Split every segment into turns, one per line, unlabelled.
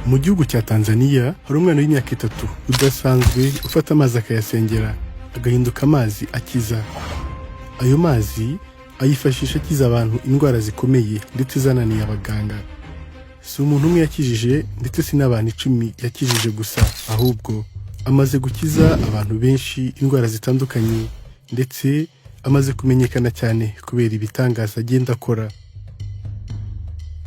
Mu gihugu cya Tanzania hari umwana w'imyaka 3 udasanzwe ufata amazi akayasengera agahinduka amazi akiza. Ayo mazi ayifashisha akiza abantu indwara zikomeye ndetse zananiye abaganga. Si umuntu umwe yakijije ndetse si n'abantu 10 yakijije gusa, ahubwo amaze gukiza abantu benshi indwara zitandukanye ndetse amaze kumenyekana cyane kubera ibitangaza agenda akora.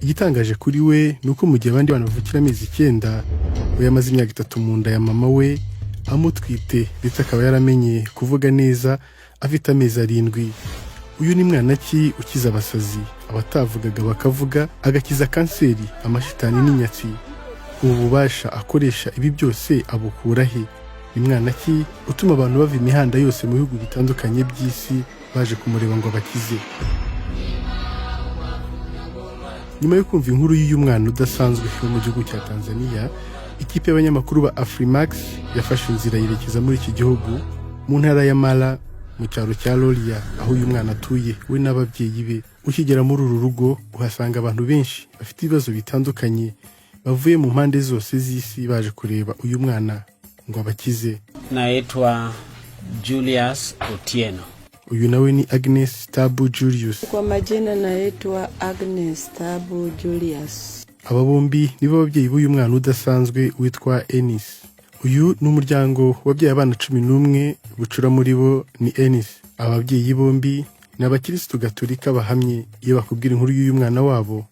Igitangaje kuri we nuko mu gihe abandi bana bavukira amezi 9 we yamaze imyaka 3 mu nda ya mama we amutwite ndetse akaba yaramenye kuvuga neza afite amezi 7. Uyu ni mwana ki ukiza abasazi, abatavugaga bakavuga, agakiza kanseri, amashitani n'inyatsi. Ubu bubasha akoresha ibi byose abukura he? Ni mwana ki utuma abantu bava imihanda yose mu bihugu bitandukanye by'isi baje kumureba ngo bakize? Nyuma yo kumva inkuru y'uyu mwana udasanzwe wo mu gihugu cya Tanzania, ikipe y'abanyamakuru ba Afrimax yafashe inzira yerekeza muri iki gihugu mu ntara ya Mara mu cyaro cya Loria aho uyu mwana atuye we n'ababyeyi be. Ukigera muri uru rugo uhasanga abantu benshi bafite ibibazo bitandukanye bavuye mu mpande zose z'isi baje kureba uyu mwana ngo abakize.
Naitwa Julius Otieno.
Uyu nawe ni Agnes Tabu Julius.
Kwa majina naitwa Agnes Tabu Julius.
Aba bombi nibo babyeyi b'uyu mwana udasanzwe witwa Enis. Uyu ni umuryango wabyaye abana 11, bucura muri bo ni Enis. Ababyeyi bombi ni abakirisitu gatolika bahamye. Iyo bakubwira inkuru y'uyu mwana wabo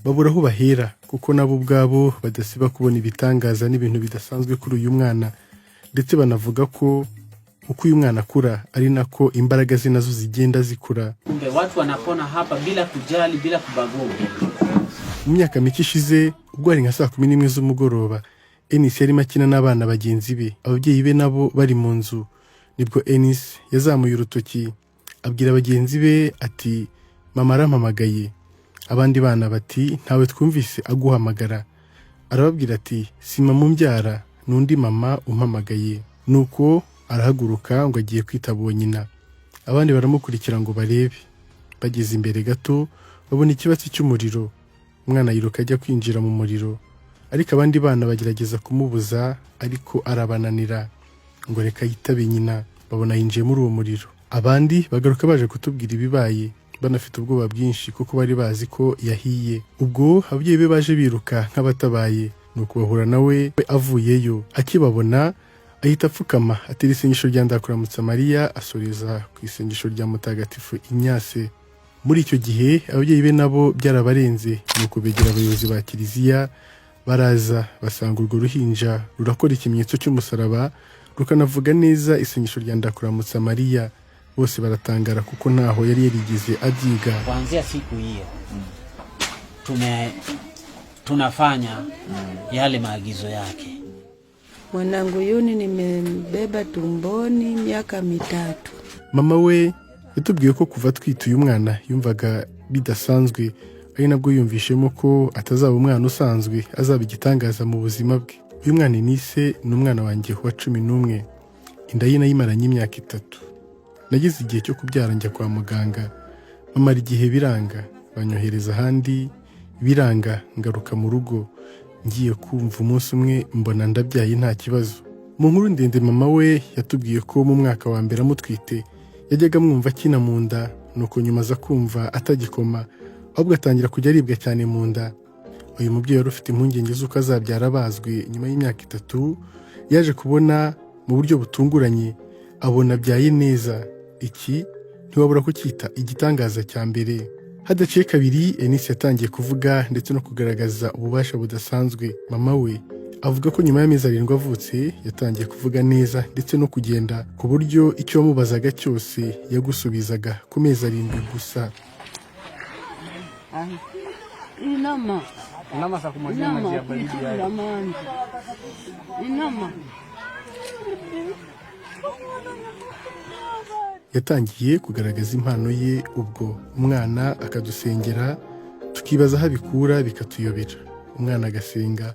babura aho bahera kuko nabo ubwabo badasiba kubona ibitangaza n'ibintu bidasanzwe kuri uyu mwana, ndetse banavuga ko uko uyu mwana akura ari nako imbaraga ze nazo zigenda zikura.
Kumbe watu wanapona hapa bila kujali, bila kubagua.
Mu myaka mike ishize ubwo ari nka saa 11 z'umugoroba, Enis yari makina n'abana bagenzi be, ababyeyi be nabo bari mu nzu. Nibwo Enis yazamuye urutoki abwira bagenzi be ati mama arampamagaye. Abandi bana bati ntawe twumvise aguhamagara. Arababwira ati si mama umbyara n'undi mama umpamagaye. Nuko arahaguruka ngo agiye kwitaba nyina. Abandi baramukurikira ngo barebe. Bageze imbere gato babona ikibatsi cy'umuriro. Umwana yiruka ajya kwinjira mu muriro, ariko abandi bana bagerageza kumubuza ariko arabananira ngo reka yitabe nyina. Babona yinjiye muri uwo muriro. Abandi bagaruka baje kutubwira ibibaye banafite ubwoba bwinshi kuko bari bazi ko yahiye. Ubwo ababyeyi be baje biruka nk'abatabaye, nuko bahura nawe avuyeyo. Akibabona ahita apfukama atera isengesho rya Ndakuramutsa Mariya asoreza ku isengesho rya Mutagatifu Inyase. Muri icyo gihe ababyeyi be nabo byarabarenze, nuko begera abayobozi ba kiliziya baraza basanga urwo ruhinja rurakora ikimenyetso cy'umusaraba rukanavuga neza isengesho rya Ndakuramutsa Mariya. Bose baratangara kuko ntaho yari yarigeze abyiga.
Kuanzia siku hiyo tunafanya yale maagizo yake.
Mwanangu Yuni nimembeba tumboni miaka 3.
Mama we yatubwiye ko kuva twita uyu mwana yumvaga bidasanzwe, ari nabwo yumvishemo ko atazaba umwana usanzwe, azaba igitangaza mu buzima bwe. Uyu mwana Nise ni umwana wanjye wa 11. Inda ye nayimaranye imyaka 3. Nagize igihe cyo kubyara njya kwa muganga, mama igihe biranga, banyohereza ahandi biranga, ngaruka mu rugo. Ngiye kumva umunsi umwe mbona ndabyaye nta kibazo. Mu nkuru ndende mama we yatubwiye ko mu mwaka wa mbere amutwite yajyaga mwumva akina mu nda, nuko nyuma aza kumva atagikoma ahubwo atangira kujya aribwa cyane mu nda. Uyu mubyeyi wari ufite impungenge z'uko azabyara abazwe nyuma y'imyaka 3 yaje kubona mu buryo butunguranye abona abyaye neza. Iki ntiwabura kucyita igitangaza cya mbere. Hadaciye kabiri Enis yatangiye kuvuga ndetse no kugaragaza ububasha budasanzwe. Mama we avuga ko nyuma y'amezi 7 avutse yatangiye kuvuga neza ndetse no kugenda, ku buryo icyo wamubazaga cyose yagusubizaga ku mezi 7 gusa.
Inama
Sa kumwambia maji ya baridi ya.
Inama.
Yatangiye kugaragaza impano ye, ubwo umwana akadusengera tukibaza aho abikura bikatuyobera. Umwana agasenga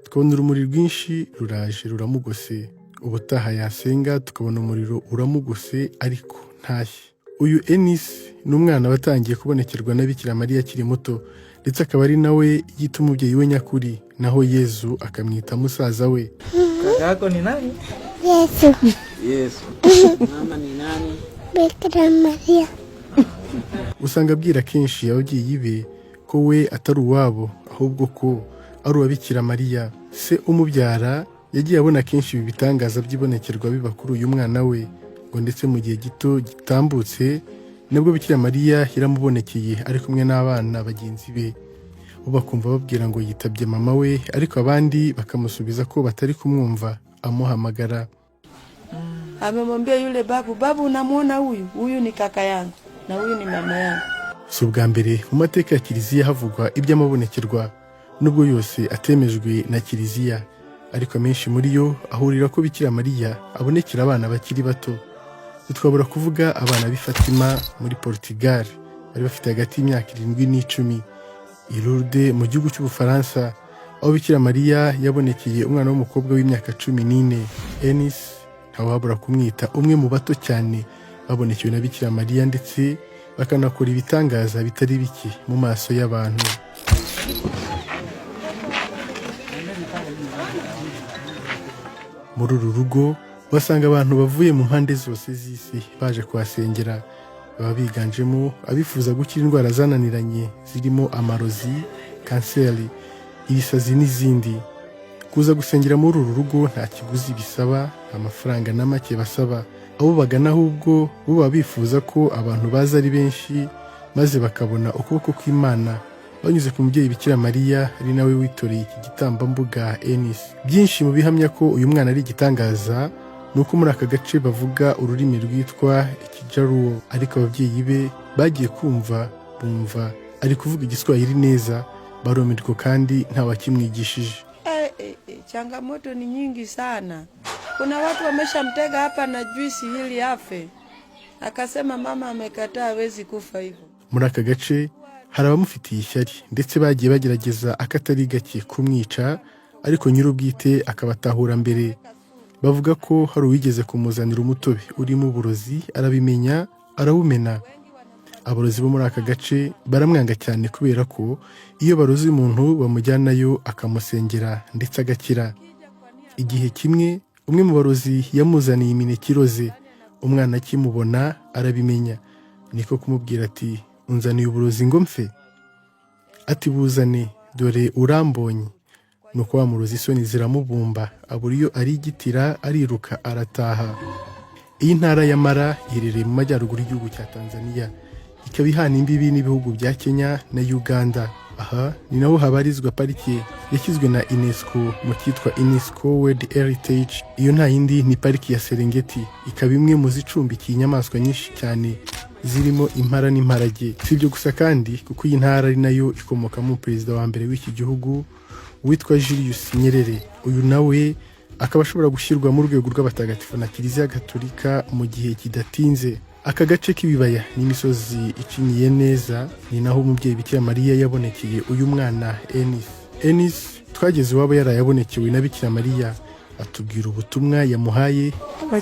tukabona urumuri rwinshi ruraje ruramugose, ubutaha yasenga tukabona umuriro uramugose ariko ntashye. Uyu Enis ni umwana watangiye kubonekerwa na Bikira Mariya akiri muto, ndetse akaba ari nawe yita umubyeyi we nyakuri, naho Yezu akamwita musaza we.
Kaka yako ni nani?
Yesu.
Yesu.
Mama ni nani?
Bikira Maria.
Usanga abwira kenshi ababyeyi be ko we atari uwabo, ahubwo ko ari uwa Bikira Mariya. Se umubyara yagiye abona kenshi ibi bitangaza by'ibonekerwa biba kuri uyu mwana we, ngo ndetse mu gihe gito gitambutse nabwo Bikira Mariya yaramubonekeye ari kumwe n'abana bagenzi be. Bo bakumva babwira ngo yitabye mama we, ariko abandi bakamusubiza ko batari kumwumva amuhamagara.
Amemwambia yule babu, unamuona huyu ni kaka yangu na huyu ni mama yangu.
Si ubwa mbere mu mateka ya Kiliziya havugwa iby'amabonekerwa, nubwo yose atemejwe na Kiliziya, ariko menshi muri yo ahurira ko Bikira Mariya abonekera abana bakiri bato. Twabura kuvuga abana b'i Fatima muri Portugal bari bafite hagati y'imyaka 7 n'10, i Lourdes mu gihugu cy'Ubufaransa aho Bikira Mariya yabonekeye umwana w'umukobwa w'imyaka 14, Enis, ntawabura kumwita umwe mu bato cyane babonekewe na Bikira Mariya, ndetse bakanakora ibitangaza bitari bike mu maso y'abantu. Muri uru rugo basanga abantu bavuye mu mpande zose z'isi baje kuhasengera, baba biganjemo abifuza gukira indwara zananiranye zirimo amarozi, kanseri, ibisazi n'izindi. Kuza gusengera muri uru rugo nta kiguzi bisaba, amafaranga na make basaba. Abo bagana ahubwo bo baba bifuza ko abantu baza ari benshi maze bakabona ukuboko kw'Imana banyuze ku mubyeyi Bikira Mariya ari nawe witoreye iki gitambambuga Enis. Byinshi mu bihamya ko uyu mwana ari igitangaza nuko muri aka gace bavuga ururimi rwitwa Ikijaruo, ariko ababyeyi be bagiye kumva bumva ari kuvuga Igiswahili neza, baromerwa kandi nta wakimwigishije.
Changamoto ni nyingi sana. Kuna watu wameshamtega hapa na juisi ili afe. Akasema mama amekataa, hawezi kufa hivyo.
Muri aka gace hari abamufitiye ishyari, ndetse bagiye bagerageza akatari gake kumwica, ariko nyir'ubwite akabatahura mbere. Bavuga ko hari uwigeze kumuzanira umutobe urimo uburozi, arabimenya arawumena. Aborozi bo muri aka gace baramwanga cyane kubera ko iyo barozi umuntu bamujyanayo akamusengera ndetse agakira. Igihe kimwe umwe mu barozi yamuzaniye imineke iroze, umwana akimubona arabimenya, niko kumubwira ati unzaniye uburozi ngo mfe? Ati buzane, dore urambonye. Nuko wa murozi isoni ziramubumba, abura iyo arigitira, ariruka arataha. Iyi ntara ya Mara iherereye mu majyaruguru y'igihugu cya Tanzania, ikaba ihana imbibi n'ibihugu bya Kenya na Uganda. Aha ni naho habarizwa parike yashyizwe na UNESCO mu cyitwa UNESCO World Heritage. Iyo nta yindi ni pariki ya Serengeti, ikaba imwe mu zicumbikiye inyamaswa nyinshi cyane zirimo impara n'imparage. Si ibyo gusa kandi kuko iyi ntara ari nayo ikomokamo perezida wa mbere w'iki gihugu witwa Julius Nyerere. Uyu nawe akaba ashobora gushyirwa mu rwego rw'abatagatifu na Kiliziya Gatolika mu gihe kidatinze. Aka gace k'ibibaya n'imisozi icinyiye neza ni naho umubyeyi Bikira Mariya yabonekeye uyu mwana Enis. Enis twageze iwabo yarayabonekewe na Bikira Mariya, atubwira ubutumwa yamuhaye.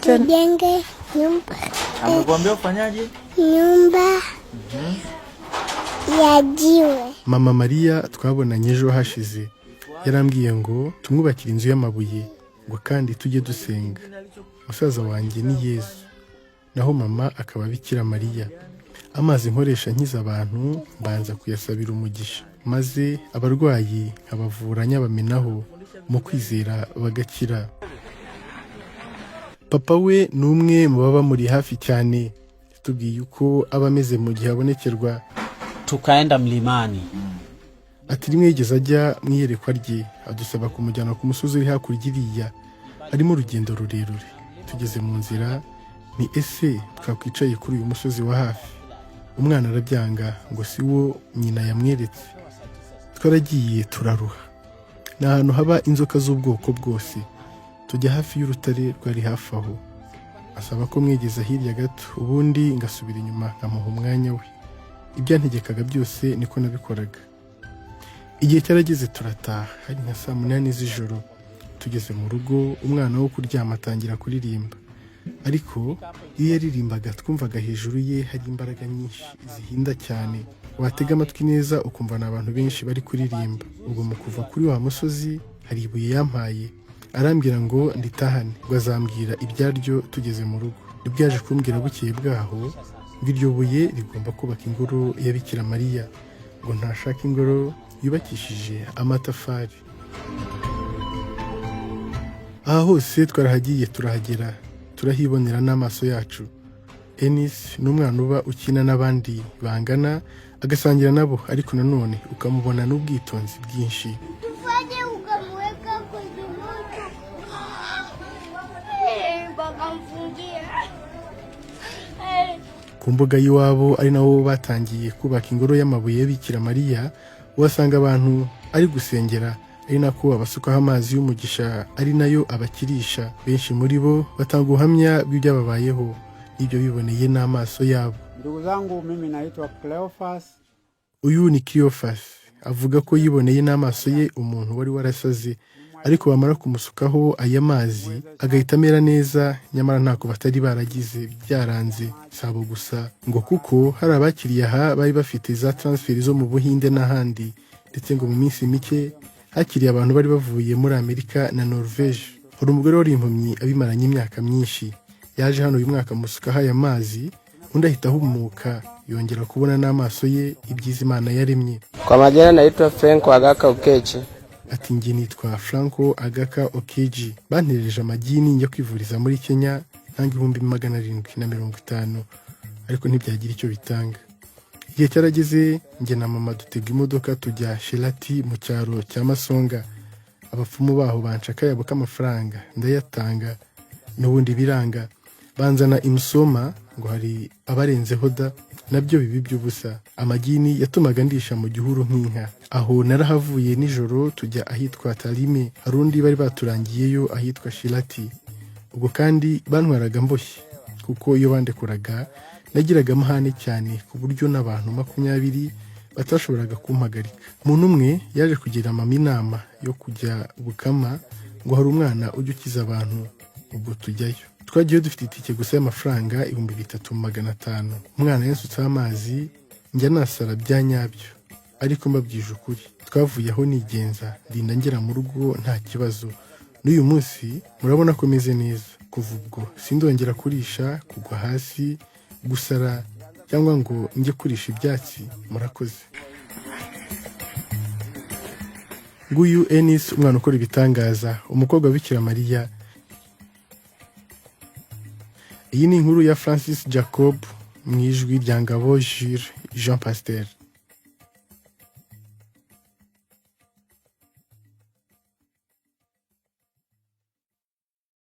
Tujenge nyumba.
Amekwambia ufanyaje?
Nyumba ya jiwe.
Mama Mariya twabonanye ejo hashize yarambwiye ngo tumwubakire inzu y'amabuye, ngo kandi tujye dusenga. Musaza wanjye ni Yesu, naho mama akaba Bikira Mariya. Amazi nkoresha nkiza abantu mbanza kuyasabira umugisha, maze abarwayi nkabavura nyabamenaho, mu kwizera bagakira. Papa we ni umwe mu baba muri hafi cyane, tubwiye uko aba ameze mu gihe abonekerwa.
Tukaenda mlimani.
Ati rimwe yigeze ajya mu iyerekwa rye, adusaba kumujyana ku musozi uri hakurya iriya, arimo urugendo rurerure. Tugeze mu nzira, ni ese twakwicaye kuri uyu musozi wa hafi? Umwana arabyanga ngo si wo nyina yamweretse. Twaragiye turaruha. Ni ahantu haba inzoka z'ubwoko bwose. Tujya hafi y'urutare rwari hafi aho. Asaba ko mwegeza hirya gato, ubundi ngasubira inyuma nkamuha umwanya we. Ibyantegekaga byose niko nabikoraga. Igihe cyarageze turataha, hari nka saa 8 z'ijoro. Tugeze mu rugo, umwana wo kuryama atangira kuririmba. Ariko iyo yaririmbaga twumvaga hejuru ye hari imbaraga nyinshi zihinda cyane. watega amatwi neza ukumva n'abantu benshi bari kuririmba. Ubwo mu kuva kuri wa musozi hari ibuye yampaye, arambwira ngo nditahane, ngo azambwira ibyaryo tugeze mu rugo. Nibwo yaje kumbwira bukeye bwaho ngo iryo buye rigomba kubaka ingoro ya Bikira Mariya, ngo ntashaka ingoro yubakishije amatafari. Aha hose twarahagiye turahagera, turahibonera n'amaso yacu. Enis ni umwana uba ukina n'abandi bangana, agasangira nabo, ariko nanone ukamubona n'ubwitonzi bwinshi.
Tufanye ukamweka kwenye moto. Bakamfungia.
Ku mbuga y'iwabo ari nawo batangiye kubaka ingoro y'amabuye ya Bikira Mariya, uhasanga abantu ari gusengera, ari nako abasukaho amazi y'umugisha, ari nayo abakirisha. Benshi muri bo batanga ubuhamya bw'ibyababayeho, ibyo biboneye n'amaso yabo.
Ndugu zangu, mimi naitwa Cleophas.
Uyu ni Cleophas, avuga ko yiboneye n'amaso ye umuntu wari warasaze, ariko bamara kumusukaho aya mazi agahita amera neza. Nyamara ntako batari baragize byaranze sabo gusa, ngo kuko hari abakiriye aha bari bafite za transferi zo mu Buhinde n'ahandi, ndetse ngo mu minsi mike hakiriye abantu bari bavuye muri Amerika na Norvege. Hari umugore wari impumyi abimaranye imyaka myinshi, yaje hano uyu mwaka musukaho aya mazi, undi ahita ahumuka, yongera kubona n'amaso ye ibyiza Imana yaremye.
Kwa majina naitwa Franco Agaka Okechi.
Ati njye nitwa Franco Agaka Okeji. Banterereje amagini njya kwivuriza muri Kenya, ntanga 750, ariko ntibyagira icyo bitanga. Igihe cyarageze, njye na mama dutega imodoka tujya Shelati mu cyaro cya Masonga. Abapfumu baho banshaka yabo k'amafaranga, ndayatanga, n'ubundi biranga. Banzana imusoma ngo hari abarenzeho da, nabyo bibi by'ubusa. Amagini yatumaga ndisha mu gihuru nk'inka. Aho narahavuye nijoro tujya ahitwa Talime, harundi bari baturangiyeyo ahitwa Shilati. Ubwo kandi bantwaraga mboshye, kuko iyo bandekuraga nagiraga amahane cyane, ku buryo n'abantu 20 batashoboraga kumpagarika. Umuntu umwe yaje kugira mama inama yo kujya Bukama, ngo hari umwana ujya ukiza abantu. Ubwo tujyayo, twagiye dufite itike gusa y'amafaranga 3500. Umwana yasutse amazi, njya nasara bya nyabyo, ariko mbabwije ukuri twavuye aho nigenza, ndinda ngera mu rugo nta kibazo. N'uyu munsi murabona ko meze neza. Kuva ubwo sindongera kurisha, kugwa hasi, gusara cyangwa ngo njye kurisha ibyatsi. Murakoze. Nguyu Enis, umwana ukora ibitangaza, umukobwa wa Bikira Mariya. Iyi ni inkuru ya Francis Jacob mu ijwi rya Ngabo Jules Jean Pasteur.